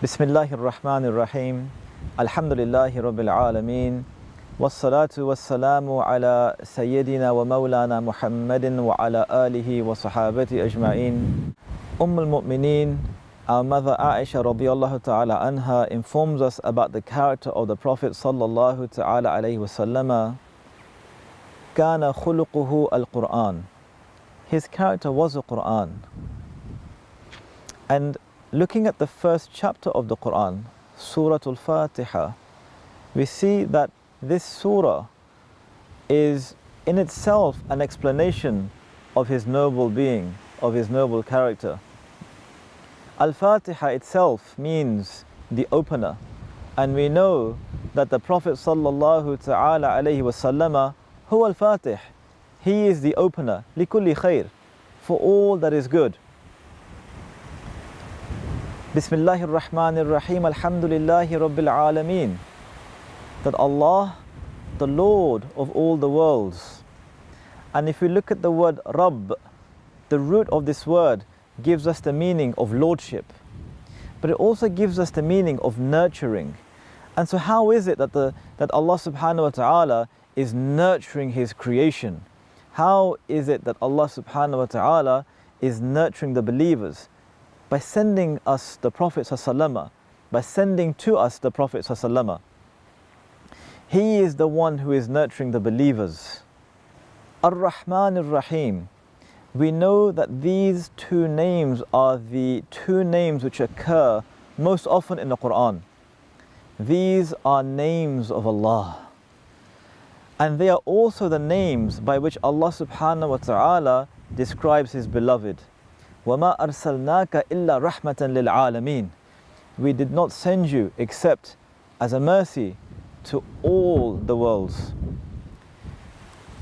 Bismillahir Rahmanir Rahim. Alhamdulillahi Rabbil Alameen. Wassalatu wassalamu ala Sayyidina wa Mawlana Muhammadin wa ala alihi wa sahabati ajma'in. Al-Mu'mineen, our mother Aisha radiyallahu ta'ala anha informs us about the character of the Prophet sallallahu ta'ala alayhi wa sallama. Kana khuluquhu al-Qur'an. His character was the Qur'an. And looking at the first chapter of the Quran, Surah Al-Fatiha, we see that this surah is in itself an explanation of his noble being, of his noble character. Al-Fatiha itself means the opener, and we know that the Prophet sallallahu ta'ala alayhi wa sallama, huwa al-Fatih, he is the opener, likulli khair, for all that is good. Bismillahir Rahmanir Rahim. Alhamdulillahi Rabbil Alameen. That Allah, the Lord of all the worlds. And if we look at the word Rabb, the root of this word gives us the meaning of lordship, but it also gives us the meaning of nurturing. And so how is it that Allah subhanahu wa ta'ala is nurturing His creation? How is it that Allah subhanahu wa ta'ala is nurturing the believers? By sending us the Prophet ﷺ, by sending to us the Prophet ﷺ. He is the one who is nurturing the believers. Ar-Rahman Ar-Rahim. We know that these two names are the two names which occur most often in the Quran. These are names of Allah. And they are also the names by which Allah subhanahu wa ta'ala describes His beloved. وَمَا أَرْسَلْنَاكَ إِلَّا رَحْمَةً لِلْعَالَمِينَ. We did not send you except as a mercy to all the worlds.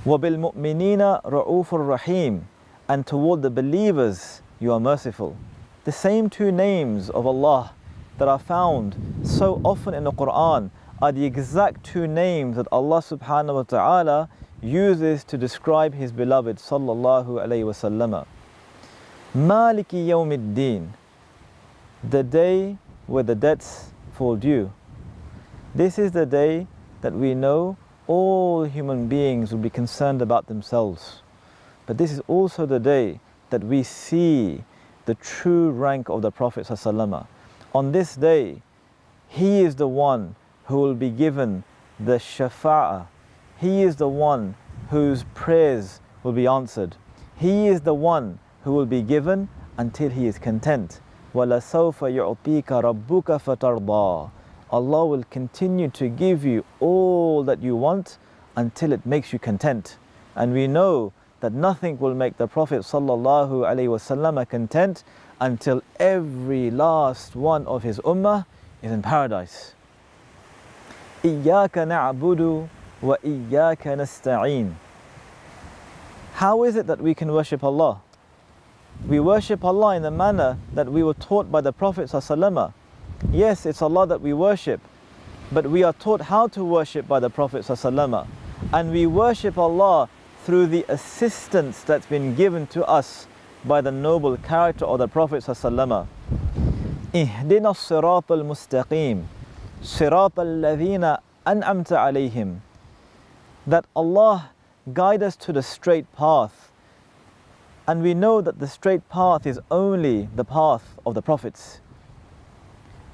وَبِالْمُؤْمِنِينَ رَؤُوفٌ رَحِيمٌ. And toward the believers you are merciful. The same two names of Allah that are found so often in the Quran are the exact two names that Allah subhanahu wa ta'ala uses to describe His beloved sallallahu alayhi wa sallam. Maliki Yawmiddin, the day where the debts fall due. This is the day that we know all human beings will be concerned about themselves. But this is also the day that we see the true rank of the Prophet ﷺ. On this day, he is the one who will be given the shafa'ah. He is the one whose prayers will be answered. He is the one who will be given until he is content. وَلَسَوْفَ يُعْطِيكَ رَبُّكَ فَتَرْضَى. Allah will continue to give you all that you want until it makes you content. And we know that nothing will make the Prophet sallallahu alaihi wasallam content until every last one of his ummah is in paradise. إِيَّاكَ نَعْبُدُ وَإِيَّاكَ نَسْتَعِينُ. How is it that we can worship Allah? We worship Allah in the manner that we were taught by the Prophet ﷺ. Yes, it's Allah that we worship, but we are taught how to worship by the Prophet ﷺ. And we worship Allah through the assistance that's been given to us by the noble character of the Prophet ﷺ. اهدنا الصراط المستقيم صراط الذين أنعمت عليهم. That Allah guide us to the straight path. And we know that the straight path is only the path of the prophets.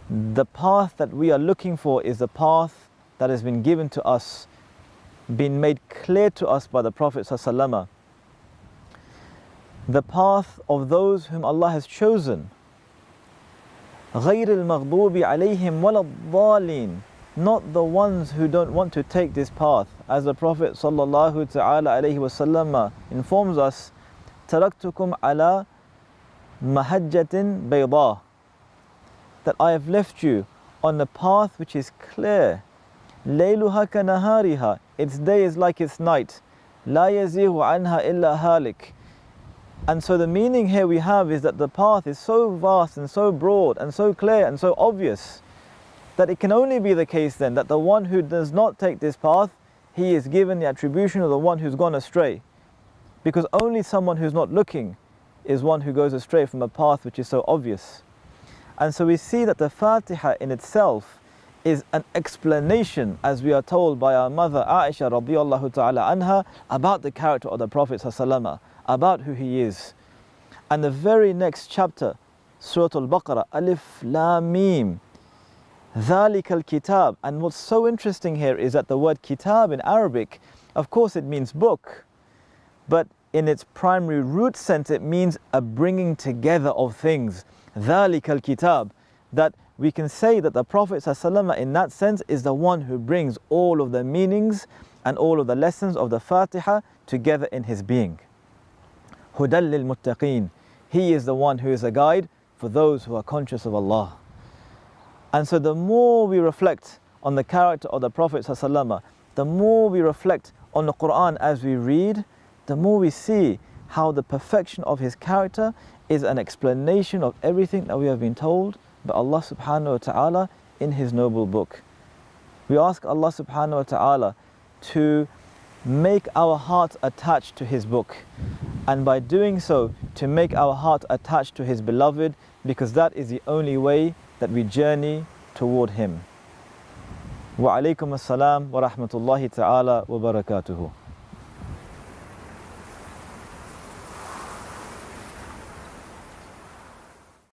The path that we are looking for is the path that has been given to us, been made clear to us by the Prophet ﷺ. The path of those whom Allah has chosen. غَيْرِ الْمَغْضُوبِ عَلَيْهِمْ وَلَا الضَّالِينَ. Not the ones who don't want to take this path. As the Prophet ﷺ informs us, تَرَكْتُكُمْ عَلَى مَحَجَّةٍ بَيْضَاءٍ. That I have left you on a path which is clear. لَيْلُهَا كَنَهَارِهَا. Its day is like its night. لَا يَزِيغُ عَنْهَا إِلَّا هَالِكٌ. And so the meaning here we have is that the path is so vast and so broad and so clear and so obvious that it can only be the case then that the one who does not take this path, he is given the attribution of the one who's gone astray. Because only someone who's not looking is one who goes astray from a path which is so obvious. And so we see that the Fatiha in itself is an explanation, as we are told by our mother Aisha radiallahu ta'ala anha, about the character of the Prophet ﷺ, about who he is. And the very next chapter, Surah Al-Baqarah, Alif Lam Mim, ذَلِكَ الْكِتَابِ. And what's so interesting here is that the word kitab in Arabic, of course it means book, but in its primary root sense it means a bringing together of things. ذَلِكَ الْكِتَابِ. That we can say that the Prophet ﷺ in that sense is the one who brings all of the meanings and all of the lessons of the Fatiha together in his being. هُدًى لِلْمُتَّقِينَ. He is the one who is a guide for those who are conscious of Allah. And so the more we reflect on the character of the Prophet ﷺ, the more we reflect on the Quran as we read, the more we see how the perfection of his character is an explanation of everything that we have been told by Allah subhanahu wa ta'ala in his noble book. We ask Allah subhanahu wa ta'ala to make our hearts attached to his book, and by doing so to make our heart attached to his beloved, because that is the only way that we journey toward him. Wa alaykum as-salam wa rahmatullahi ta'ala wa barakatuhu.